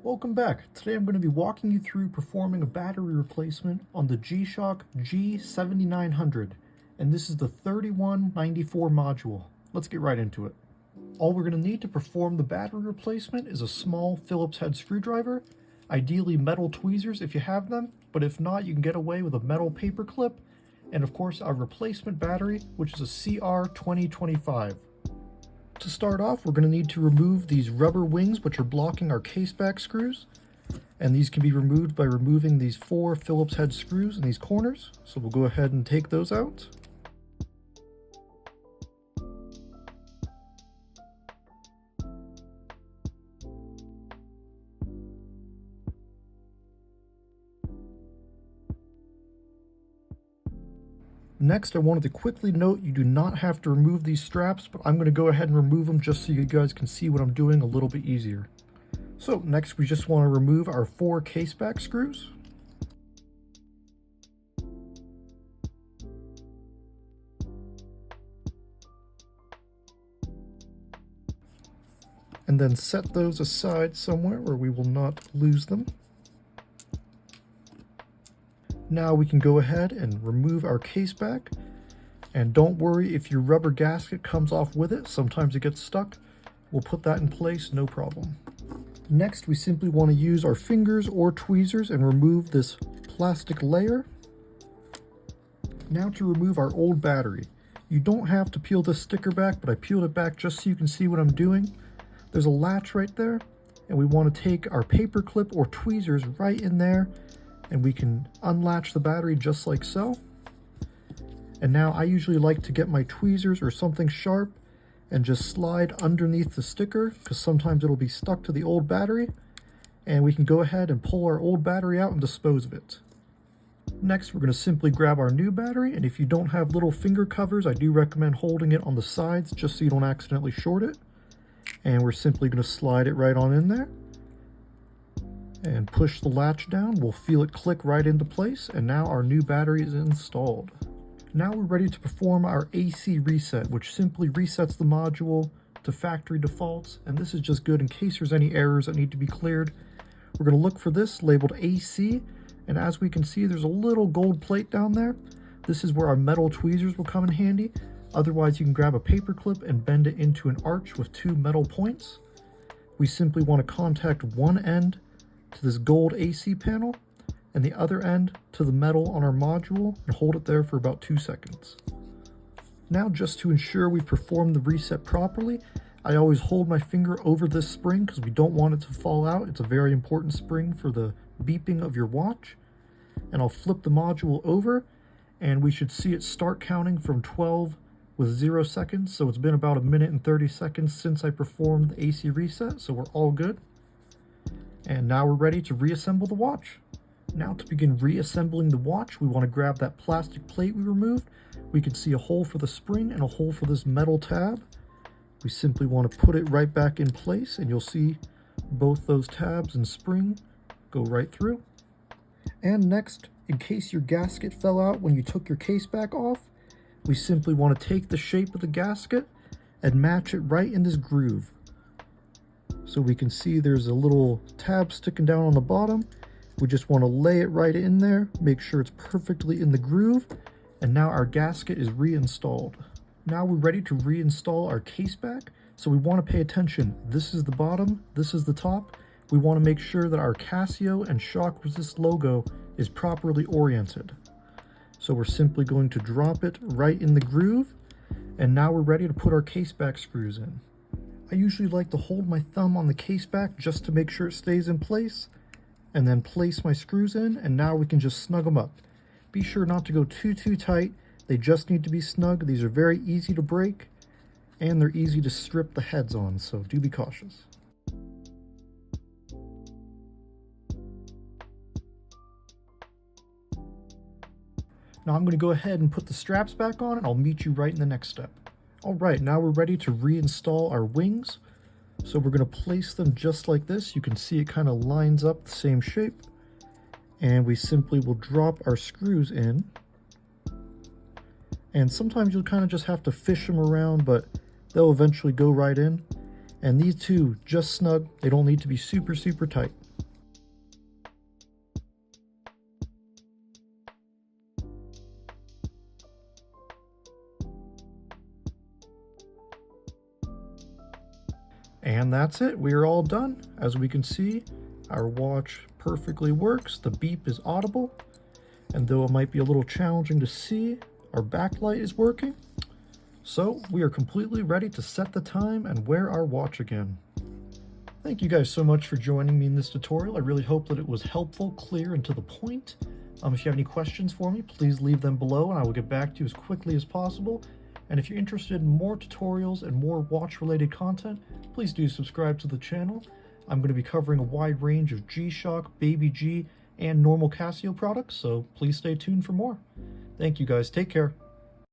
Welcome back. Today I'm going to be walking you through performing a battery replacement on the G Shock G7900, and this is the 3194 module. Let's get right into it. All we're going to need to perform the battery replacement is a small Phillips head screwdriver, ideally metal tweezers if you have them, but if not, you can get away with a metal paper clip, and of course our replacement battery, which is a CR2025. To start off, we're going to need to remove these rubber wings which are blocking our case back screws, and these can be removed by removing these 4 Phillips head screws in these corners. So we'll go ahead and take those out. Next, I wanted to quickly note you do not have to remove these straps, but I'm going to go ahead and remove them just so you guys can see what I'm doing a little bit easier. So next we just want to remove our 4 case back screws. And then set those aside somewhere where we will not lose them. Now we can go ahead and remove our case back, and don't worry if your rubber gasket comes off with it, sometimes it gets stuck. We'll put that in place, no problem. Next, we simply want to use our fingers or tweezers and remove this plastic layer. Now to remove our old battery. You don't have to peel this sticker back, but I peeled it back just so you can see what I'm doing. There's a latch right there, and we want to take our paper clip or tweezers right in there, and we can unlatch the battery just like so. And now I usually like to get my tweezers or something sharp and just slide underneath the sticker, because sometimes it'll be stuck to the old battery, and we can go ahead and pull our old battery out and dispose of it. Next, we're going to simply grab our new battery, and if you don't have little finger covers, I do recommend holding it on the sides just so you don't accidentally short it. And we're simply going to slide it right on in there and push the latch down. We'll feel it click right into place, and now our new battery is installed. Now we're ready to perform our AC reset, which simply resets the module to factory defaults, and this is just good in case there's any errors that need to be cleared. We're going to look for this labeled AC, and as we can see, there's a little gold plate down there. This is where our metal tweezers will come in handy. Otherwise, you can grab a paper clip and bend it into an arch with 2 metal points. We simply want to contact one end to this gold AC panel and the other end to the metal on our module and hold it there for about 2 seconds. Now, just to ensure we perform the reset properly, I always hold my finger over this spring because we don't want it to fall out. It's a very important spring for the beeping of your watch. And I'll flip the module over, and we should see it start counting from 12 with 0 seconds. So it's been about 1 minute and 30 seconds since I performed the AC reset, so we're all good. And now we're ready to reassemble the watch. Now to begin reassembling the watch, we want to grab that plastic plate we removed. We can see a hole for the spring and a hole for this metal tab. We simply want to put it right back in place, and you'll see both those tabs and spring go right through. And next, in case your gasket fell out when you took your case back off, we simply want to take the shape of the gasket and match it right in this groove. So we can see there's a little tab sticking down on the bottom. We just want to lay it right in there, make sure it's perfectly in the groove, and now our gasket is reinstalled. Now we're ready to reinstall our case back, so we want to pay attention. This is the bottom, this is the top. We want to make sure that our Casio and Shock Resist logo is properly oriented. So we're simply going to drop it right in the groove, and now we're ready to put our case back screws in. I usually like to hold my thumb on the case back just to make sure it stays in place, and then place my screws in, and now we can just snug them up. Be sure not to go too tight. They just need to be snug. These are very easy to break, and they're easy to strip the heads on, so do be cautious. Now I'm going to go ahead and put the straps back on, and I'll meet you right in the next step. Alright, now we're ready to reinstall our wings. So we're going to place them just like this. You can see it kind of lines up the same shape. And we simply will drop our screws in. And sometimes you'll kind of just have to fish them around, but they'll eventually go right in. And these two, just snug. They don't need to be super tight. And that's it. We are all done. As we can see, our watch perfectly works. The beep is audible. And though it might be a little challenging to see, our backlight is working. So we are completely ready to set the time and wear our watch again. Thank you guys so much for joining me in this tutorial. I really hope that it was helpful, clear, and to the point. If you have any questions for me, please leave them below and I will get back to you as quickly as possible. And if you're interested in more tutorials and more watch-related content, please do subscribe to the channel. I'm going to be covering a wide range of G-Shock, Baby G, and normal Casio products, so please stay tuned for more. Thank you guys. Take care.